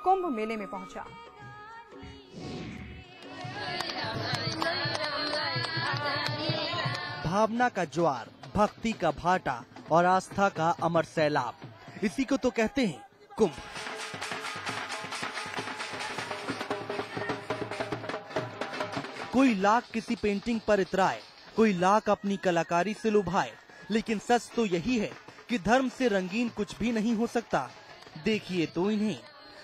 कुंभ मेले में पहुंचा। भावना का ज्वार, भक्ति का भाटा और आस्था का अमर सैलाब, इसी को तो कहते हैं कुंभ। कोई लाख किसी पेंटिंग पर इतराए, कोई लाख अपनी कलाकारी से लुभाए, लेकिन सच तो यही है कि धर्म से रंगीन कुछ भी नहीं हो सकता। देखिए तो इन्हें,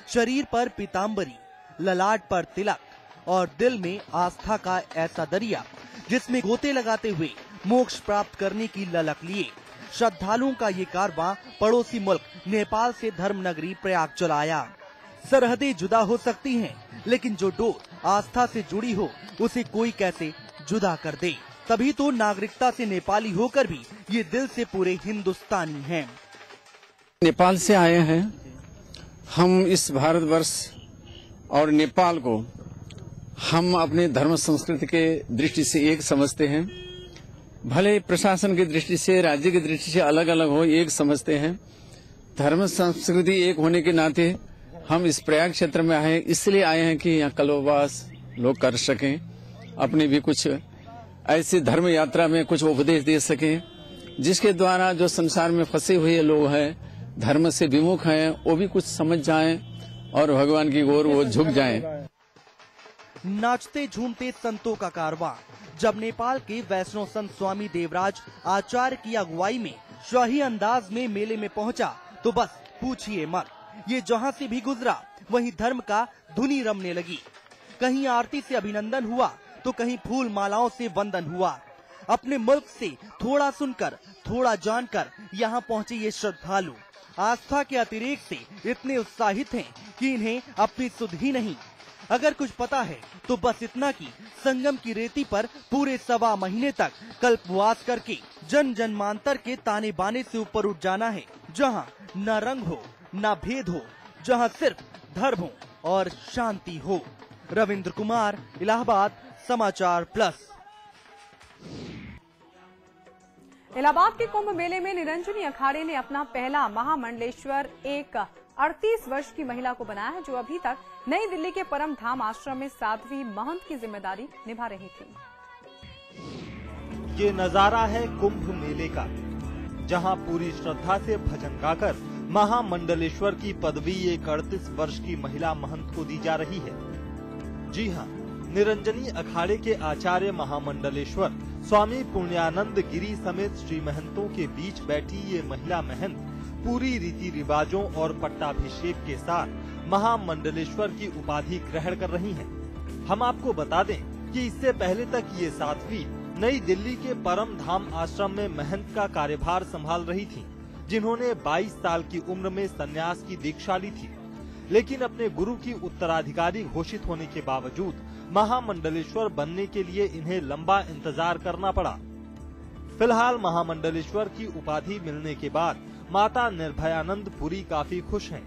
शरीर पर पीताम्बरी, ललाट पर तिलक और दिल में आस्था का ऐसा दरिया जिसमें गोते लगाते हुए मोक्ष प्राप्त करने की ललक लिए श्रद्धालुओं का ये कारवां पड़ोसी मुल्क नेपाल से धर्म नगरी प्रयाग चला आया। सरहदें जुदा हो सकती हैं, लेकिन जो डोर आस्था से जुड़ी हो उसे कोई कैसे जुदा कर दे। तभी तो नागरिकता से नेपाली होकर भी ये दिल से पूरे हिंदुस्तानी हैं। नेपाल से आए हैं हम। इस भारतवर्ष और नेपाल को हम अपने धर्म संस्कृति के दृष्टि से एक समझते हैं। भले प्रशासन की दृष्टि से, राज्य की दृष्टि से अलग अलग हो, एक समझते हैं। धर्म संस्कृति एक होने के नाते हम इस प्रयाग क्षेत्र में आए, इसलिए आए हैं कि यहाँ कल्पवास लोग कर सकें, अपने भी कुछ ऐसी धर्म यात्रा में कुछ उपदेश दे सकें, जिसके द्वारा जो संसार में फंसे हुए लोग हैं, धर्म से विमुख हैं, वो भी कुछ समझ जाएं और भगवान की ओर वो झुक जाएं। नाचते झूमते संतों का कारवां जब नेपाल के वैष्णव संत स्वामी देवराज आचार्य की अगुवाई में शाही अंदाज में मेले में पहुंचा तो बस पूछिए मत। ये जहां से भी गुजरा वहीं धर्म का धुनी रमने लगी। कहीं आरती से अभिनंदन हुआ तो कहीं फूल मालाओं से वंदन हुआ। अपने मुल्क से थोड़ा सुनकर, थोड़ा जानकर यहाँ पहुँचे ये श्रद्धालु आस्था के अतिरेक से इतने उत्साहित हैं कि इन्हें अपनी सुध ही नहीं। अगर कुछ पता है तो बस इतना कि संगम की रेती पर पूरे 1.25 महीने तक कल्पवास करके जन जन्मांतर के ताने बाने से ऊपर उठ जाना है, जहाँ न रंग हो न भेद हो, जहाँ सिर्फ धर्म हो और शांति हो। रविंद्र कुमार, इलाहाबाद, समाचार प्लस। इलाहाबाद के कुंभ मेले में निरंजनी अखाड़े ने अपना पहला महामंडलेश्वर एक 38 वर्ष की महिला को बनाया है, जो अभी तक नई दिल्ली के परम धाम आश्रम में साध्वी महंत की जिम्मेदारी निभा रही थी। ये नजारा है कुंभ मेले का, जहां पूरी श्रद्धा से भजन गाकर महामंडलेश्वर की पदवी एक 38 वर्ष की महिला महंत को दी जा रही है। जी हां, निरंजनी अखाड़े के आचार्य महामंडलेश्वर स्वामी पुण्यानंद गिरी समेत श्री महंतों के बीच बैठी ये महिला महंत पूरी रीति रिवाजों और पट्टाभिषेक के साथ महामंडलेश्वर की उपाधि ग्रहण कर रही हैं। हम आपको बता दें कि इससे पहले तक ये साध्वी नई दिल्ली के परम धाम आश्रम में महंत का कार्यभार संभाल रही थीं, जिन्होंने 22 साल की उम्र में संन्यास की दीक्षा ली थी। लेकिन अपने गुरु की उत्तराधिकारी घोषित होने के बावजूद महामंडलेश्वर बनने के लिए इन्हें लंबा इंतजार करना पड़ा। फिलहाल महामंडलेश्वर की उपाधि मिलने के बाद माता निर्भयानंद पुरी काफी खुश हैं।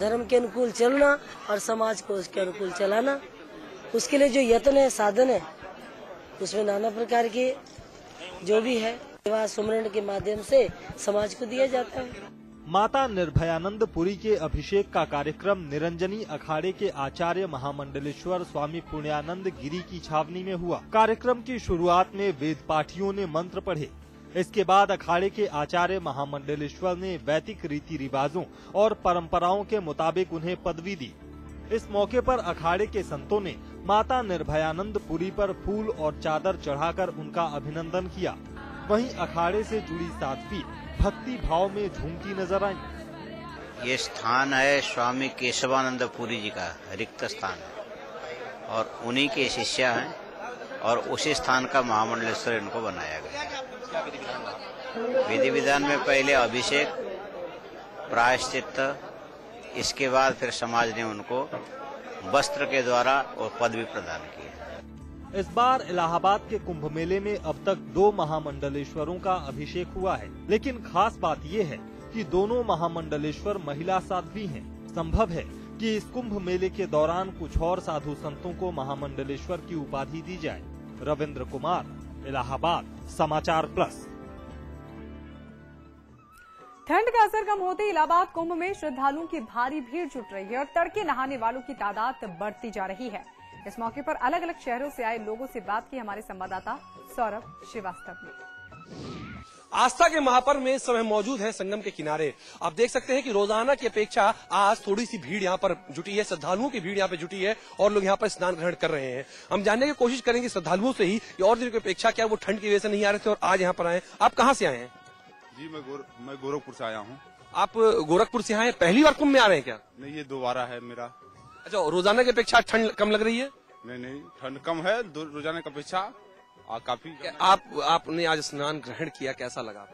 धर्म के अनुकूल चलना और समाज को उसके अनुकूल चलाना, उसके लिए जो यत्न है, साधन है, उसमें नाना प्रकार के जो भी है सेवा सुमरण के माध्यम से समाज को दिया जाता है। माता निर्भयानंद पुरी के अभिषेक का कार्यक्रम निरंजनी अखाड़े के आचार्य महामंडलेश्वर स्वामी पुण्यानंद गिरी की छावनी में हुआ। कार्यक्रम की शुरुआत में वेद पाठियों ने मंत्र पढ़े। इसके बाद अखाड़े के आचार्य महामंडलेश्वर ने वैदिक रीति रिवाजों और परंपराओं के मुताबिक उन्हें पदवी दी। इस मौके पर अखाड़े के संतों ने माता निर्भयानंद पुरी पर फूल और चादर चढ़ाकर उनका अभिनंदन किया। वहीं अखाड़े से जुड़ी साध्वी भक्ति भाव में झूमती नजर आई। ये स्थान है स्वामी केशवानंद पुरी जी का रिक्त स्थान है और उन्हीं के शिष्य हैं और उसी स्थान का महामंडलेश्वर इनको बनाया गया है। विधि विधान में पहले अभिषेक, प्रायश्चित्त, इसके बाद फिर समाज ने उनको वस्त्र के द्वारा वो पदवी प्रदान की है। इस बार इलाहाबाद के कुंभ मेले में अब तक 2 महामंडलेश्वरों का अभिषेक हुआ है, लेकिन खास बात ये है कि दोनों महामंडलेश्वर महिला साध्वी हैं। संभव है कि इस कुंभ मेले के दौरान कुछ और साधु संतों को महामंडलेश्वर की उपाधि दी जाए। रविंद्र कुमार, इलाहाबाद, समाचार प्लस। ठंड का असर कम होते इलाहाबाद कुंभ में श्रद्धालुओं की भारी भीड़ जुट रही है और तड़के नहाने वालों की तादाद बढ़ती जा रही है। इस मौके पर अलग अलग शहरों से आए लोगों से बात की हमारे संवाददाता सौरभ श्रीवास्तव ने। आस्था के महापर्व में इस समय मौजूद है संगम के किनारे। आप देख सकते हैं कि रोजाना की अपेक्षा आज थोड़ी सी भीड़ यहाँ पर जुटी है, श्रद्धालुओं की भीड़ यहाँ पे जुटी है और लोग यहाँ पर स्नान ग्रहण कर रहे हैं। हम जानने की कोशिश करेंगे श्रद्धालुओं से ही कि और दिनों की अपेक्षा क्या वो ठंड की वजह से नहीं आ रहे थे और आज यहाँ पर आए। आप कहाँ से आए हैं? जी मैं गोरखपुर से आया हूँ। आप गोरखपुर से आए, पहली बार कुंभ में आ रहे हैं क्या? नहीं, ये दोबारा है मेरा। अच्छा, रोजाना की अपेक्षा ठंड कम लग रही है? नहीं, ठंड कम है रोजाना की अपेक्षा काफी। आपने आज स्नान ग्रहण किया, कैसा लगा?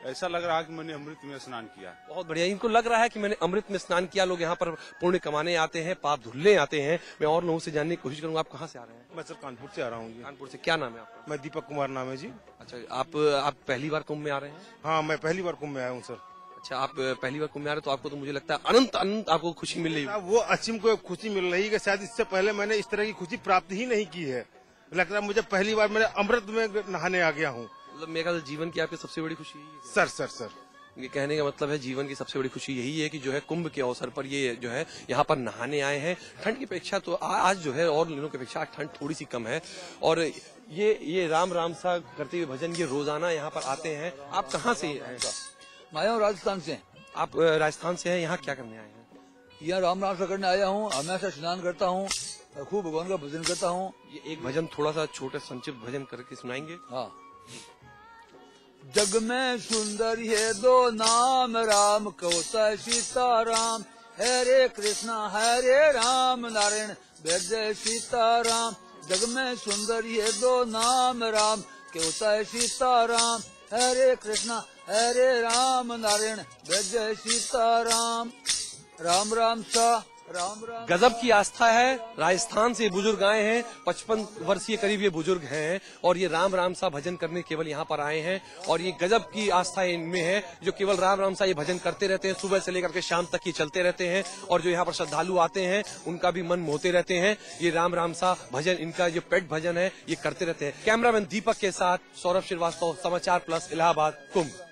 ऐसा लग रहा है कि मैंने अमृत में स्नान किया। बहुत बढ़िया। इनको लग रहा है कि मैंने अमृत में स्नान किया। लोग यहाँ पर पुण्य कमाने आते हैं, पाप धुलने आते हैं। मैं और लोगों से जानने की कोशिश करूंगा। आप कहाँ से आ रहे हैं? मैं सर कानपुर से आ रहा हूँ। कानपुर से। क्या नाम है आपका? मैं दीपक कुमार नाम है जी। अच्छा, आप पहली बार कुंभ में आ रहे हैं? हाँ, मैं पहली बार कुंभ में आया हूँ सर। अच्छा, आप पहली बार कुंभ में आ रहे हैं तो आपको तो मुझे लगता है अनंत आपको खुशी मिल रही है। वो असीम को खुशी मिल रही है। शायद इससे पहले मैंने इस तरह की खुशी प्राप्त ही नहीं की है। लगता है मुझे पहली बार मैंने अमृत में नहाने आ गया हूँ। मतलब मेरा जीवन की आपकी सबसे बड़ी खुशी यही है? सर ये कहने का मतलब है जीवन की सबसे बड़ी खुशी यही है कि जो है कुंभ के अवसर पर ये जो है यहाँ पर नहाने आए हैं। ठंड की अपेक्षा तो आज जो है और दिनों की अपेक्षा ठंड थोड़ी सी कम है और ये राम राम सा करते हुए भजन ये रोजाना यहाँ पर आते हैं। आप कहाँ से हैं? मैं आया हूँ राजस्थान से। आप राजस्थान से हैं, यहाँ क्या करने आए हैं? यहाँ राम राम सा करने आया हूँ। हमेशा स्नान करता हूँ, खूब भगवान का भजन करता हूँ। ये एक भजन थोड़ा सा छोटे संक्षिप्त भजन करके सुनाएंगे? हाँ। जग में सुंदर है दो नाम, राम कवता सीताराम। हरे राम नारायण जय सीताराम। जग में सुंदर है दो नाम, राम कवता सीताराम। हरे राम नारायण जय सीताराम। राम राम सा राम राम। गजब की आस्था है। राजस्थान से बुजुर्ग आए हैं, 55 वर्षीय करीब ये बुजुर्ग हैं और ये राम राम सा भजन करने केवल यहाँ पर आए हैं और ये गजब की आस्था इनमें है जो केवल राम राम सा ये भजन करते रहते हैं। सुबह से लेकर के शाम तक ये चलते रहते हैं और जो यहाँ पर श्रद्धालु आते हैं उनका भी मन मोहते रहते हैं। ये राम राम सा भजन, इनका जो पेट भजन है ये करते रहते हैं। कैमरामैन दीपक के साथ सौरभ श्रीवास्तव, समाचार प्लस, इलाहाबाद कुंभ।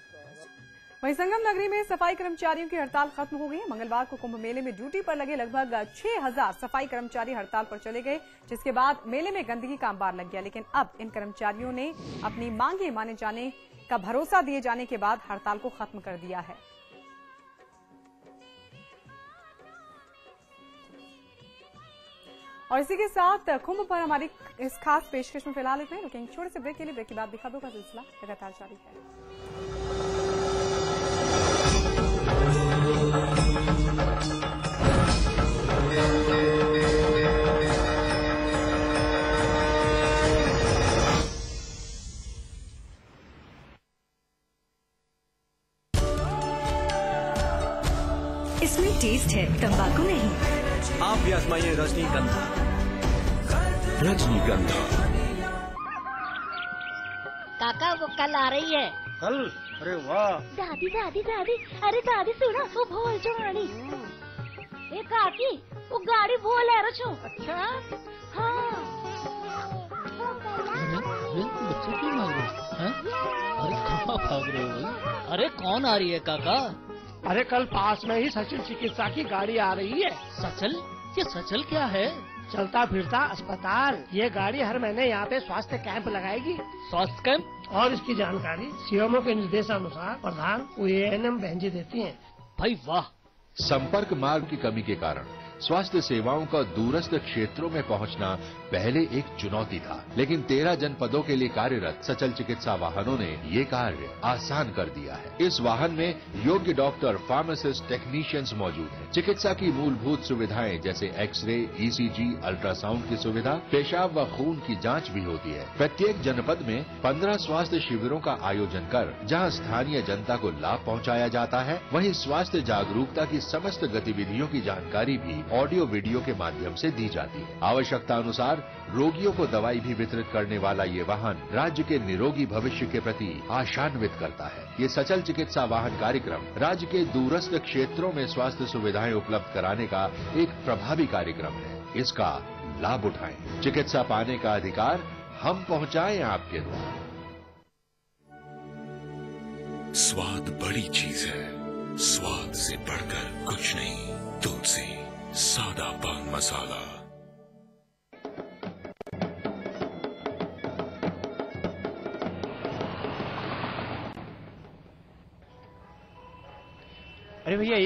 वहीं संगम नगरी में सफाई कर्मचारियों की हड़ताल खत्म हो गई है। मंगलवार को कुंभ मेले में ड्यूटी पर लगे लगभग 6000 सफाई कर्मचारी हड़ताल पर चले गए, जिसके बाद मेले में गंदगी का अंबार लग गया। लेकिन अब इन कर्मचारियों ने अपनी मांगे माने जाने का भरोसा दिए जाने के बाद हड़ताल को खत्म कर दिया है। और इसी के साथ कुंभ पर हमारी इस खास पेशकश में फिलहाल इतना ही। रुकेंगे छोटे से ब्रेक के लिए। ब्रेक के बाद दिखादों का सिलसिला लगातार जारी है। इसमें टेस्ट है, तंबाकू नहीं। आप भी आजमाइए रजनीगंधा। रजनीगंधा। काका वो कल आ रही है। कल? अरे वाह। दादी अरे दादी सुनो वो भोल जो गाड़ी। ए काकी वो गाड़ी भोल है रचो। अच्छा हाँ। बच्चे क्यों भाग रहे हैं? अरे कहाँ भाग रहे हो? अरे कौन आ रही है काका? अरे कल पास में ही सचल चिकित्सा की गाड़ी आ रही है। सचल? ये सचल क्या है? चलता फिरता अस्पताल। ये गाड़ी हर महीने यहाँ पे स्वास्थ्य कैंप लगाएगी। स्वास्थ्य कैंप? और इसकी जानकारी सीएमओ के निर्देशानुसार प्रधान एएनएम बहन जी देती हैं। भाई वाह। संपर्क मार्ग की कमी के कारण स्वास्थ्य सेवाओं का दूरस्थ क्षेत्रों में पहुंचना पहले एक चुनौती था, लेकिन 13 जनपदों के लिए कार्यरत सचल चिकित्सा वाहनों ने ये कार्य आसान कर दिया है। इस वाहन में योग्य डॉक्टर, फार्मासिस्ट, टेक्नीशियंस मौजूद हैं। चिकित्सा की मूलभूत सुविधाएं जैसे एक्सरे, ईसीजी, अल्ट्रासाउंड की सुविधा, पेशाब व खून की जांच भी होती है। प्रत्येक जनपद में 15 स्वास्थ्य शिविरों का आयोजन कर जहां स्थानीय जनता को लाभ पहुंचाया जाता है, वहीं स्वास्थ्य जागरूकता की समस्त गतिविधियों की जानकारी भी ऑडियो वीडियो के माध्यम से दी जाती है। आवश्यकता अनुसार रोगियों को दवाई भी वितरित करने वाला ये वाहन राज्य के निरोगी भविष्य के प्रति आशान्वित करता है। ये सचल चिकित्सा वाहन कार्यक्रम राज्य के दूरस्थ क्षेत्रों में स्वास्थ्य सुविधाएं उपलब्ध कराने का एक प्रभावी कार्यक्रम है। इसका लाभ उठाएं। चिकित्सा पाने का अधिकार हम पहुंचाएं आपके द्वार। स्वाद बड़ी चीज है, स्वाद से बढ़कर कुछ नहीं, तुलसी सादा पान मसाला। अरे भैया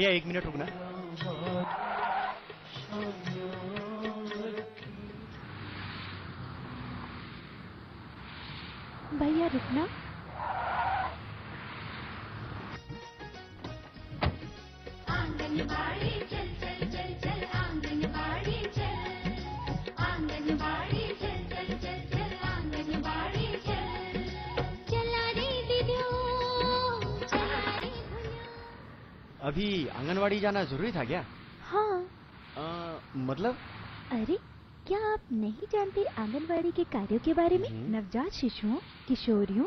एक मिनट रुकना। भैया रुकना। आंगनबाड़ी चल चल चल चल, आंगनबाड़ी चल, आंगनबाड़ी चल चल चल चल, आंगनबाड़ी चल, चला रे दीदियों, चला रे भैया। अभी आंगनवाड़ी जाना जरूरी था क्या? हाँ। मतलब? अरे क्या आप नहीं जानते आंगनवाड़ी के कार्यों के बारे में? नवजात शिशुओं, किशोरियों,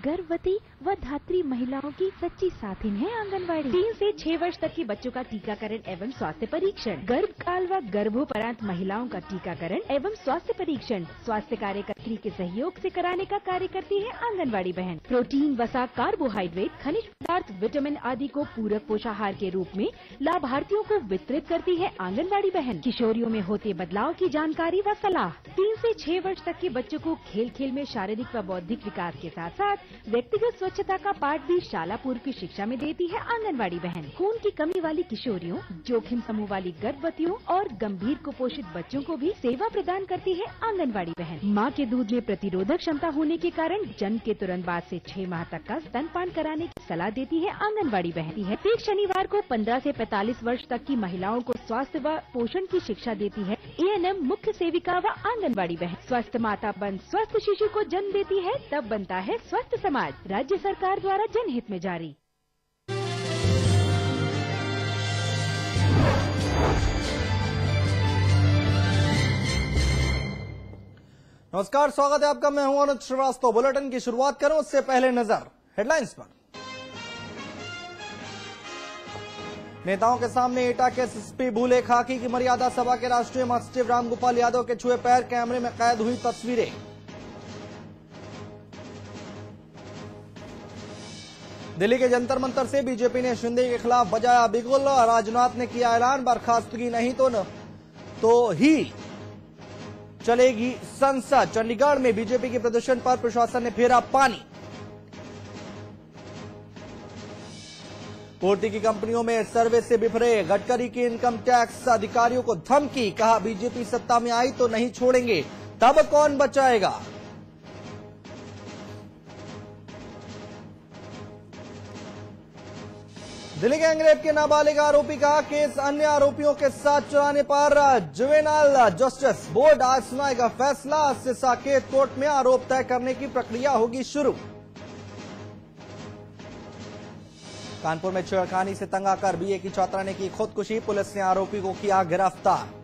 गर्भवती व धात्री महिलाओं की सच्ची साथिन है आंगनवाड़ी। 3 से 6 वर्ष तक के बच्चों का टीकाकरण एवं स्वास्थ्य परीक्षण, गर्भकाल व गर्भोपरांत महिलाओं का टीकाकरण एवं स्वास्थ्य परीक्षण स्वास्थ्य कार्यकर्त्री के सहयोग से कराने का कार्य करती है आंगनवाड़ी बहन। प्रोटीन, वसा, कार्बोहाइड्रेट, खनिज पदार्थ, विटामिन आदि को पूरक पोषाहार के रूप में लाभार्थियों को वितरित करती है आंगनवाड़ी बहन। किशोरियों में होते बदलाव की जानकारी व सलाह। 3 से 6 वर्ष तक के बच्चों को खेल खेल में शारीरिक व बौद्धिक विकास के साथ साथ व्यक्तिगत स्वच्छता का पाठ भी शाला पूर्व की शिक्षा में देती है आंगनवाड़ी बहन। खून की कमी वाली किशोरियों, जोखिम समूह वाली गर्भवतियों और गंभीर कुपोषित बच्चों को भी सेवा प्रदान करती है आंगनवाड़ी बहन। मां के दूध में प्रतिरोधक क्षमता होने के कारण जन्म के तुरंत बाद से 6 माह तक का स्तनपान कराने की सलाह देती है आंगनवाड़ी बहन। प्रत्येक शनिवार को 15 से 45 वर्ष तक की महिलाओं को स्वास्थ्य व पोषण की शिक्षा देती है ANM मुख्य सेविका व आंगनवाड़ी बहन। स्वस्थ माता बन स्वस्थ शिशु को जन्म देती है, तब बनता है स्वस्थ समाज। राज्य सरकार द्वारा जनहित में जारी। नमस्कार, स्वागत है आपका। मैं हूं अनुज श्रीवास्तव। बुलेटिन की शुरुआत करूं उससे पहले नजर हेडलाइंस पर। नेताओं के सामने एटा के एसएसपी भूले खाकी की मर्यादा। सभा के राष्ट्रीय महासचिव रामगोपाल यादव के छुए पैर कैमरे में कैद हुई तस्वीरें। दिल्ली के जंतर मंतर से बीजेपी ने शिंदे के खिलाफ बजाया बिगुल। राजनाथ ने किया ऐलान, बर्खास्तगी नहीं तो ही चलेगी संसद। चंडीगढ़ में बीजेपी के प्रदर्शन पर प्रशासन ने फेरा पानी। पूर्ति की कंपनियों में सर्वे से बिफरे गडकरी की इनकम टैक्स अधिकारियों को धमकी। कहा बीजेपी सत्ता में आई तो नहीं छोड़ेंगे, तब कौन बचाएगा। दिल्ली गैंगरेप के नाबालिग आरोपी का केस अन्य आरोपियों के साथ चलाने पर जुवेनाइल जस्टिस बोर्ड आज सुनाएगा फैसला। आज से साकेत कोर्ट में आरोप तय करने की प्रक्रिया होगी शुरू। कानपुर में छेड़खानी से तंग आकर बीए की छात्रा ने की खुदकुशी। पुलिस ने आरोपी को किया गिरफ्तार।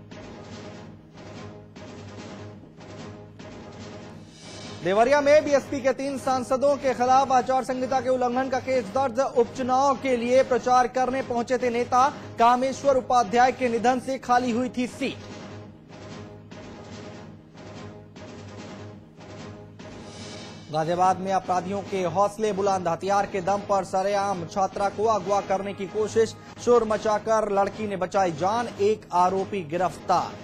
देवरिया में बीएसपी के 3 सांसदों के खिलाफ आचार संहिता के उल्लंघन का केस दर्ज। उपचुनाव के लिए प्रचार करने पहुंचे थे नेता। कामेश्वर उपाध्याय के निधन से खाली हुई थी सीट। गाजियाबाद में अपराधियों के हौसले बुलंद। हथियार के दम पर सरेआम छात्रा को अगवा करने की कोशिश। शोर मचाकर लड़की ने बचाई जान। एक आरोपी गिरफ्तार।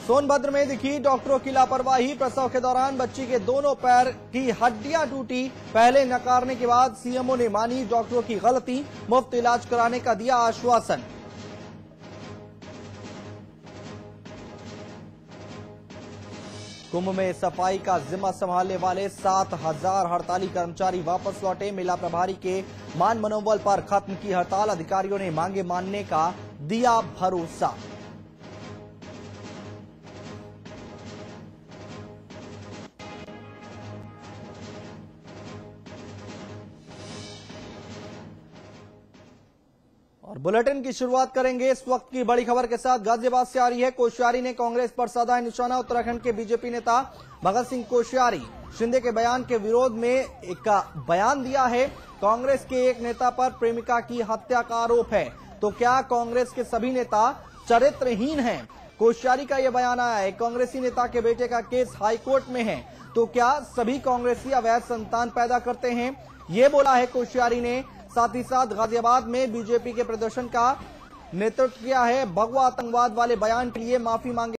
सोनभद्र में दिखी डॉक्टरों की लापरवाही। प्रसव के दौरान बच्ची के दोनों पैर की हड्डियां टूटी। पहले नकारने के बाद सीएमओ ने मानी डॉक्टरों की गलती। मुफ्त इलाज कराने का दिया आश्वासन। कुंभ में सफाई का जिम्मा संभालने वाले 7,000 हड़ताली कर्मचारी वापस लौटे। मेला प्रभारी के मान मनोबल पर खत्म की हड़ताल। अधिकारियों ने मांगे मानने का दिया भरोसा। और बुलेटिन की शुरुआत करेंगे इस वक्त की बड़ी खबर के साथ। गाजियाबाद से आ रही है। कोश्यारी ने कांग्रेस पर साधा निशाना। उत्तराखंड के बीजेपी नेता भगत सिंह कोश्यारी शिंदे के बयान के विरोध में एक बयान दिया है। कांग्रेस के एक नेता पर प्रेमिका की हत्या का आरोप है। तो क्या कांग्रेस के सभी नेता चरित्रहीन हैं? कोश्यारी का यह बयान आया है। कांग्रेसी नेता के बेटे का केस हाईकोर्ट में है, तो क्या सभी कांग्रेसी अवैध संतान पैदा करते हैं? ये बोला है कोश्यारी ने। साथ ही साथ गाजियाबाद में बीजेपी के प्रदर्शन का नेतृत्व किया है। भगवा आतंकवाद वाले बयान के लिए माफी मांगी।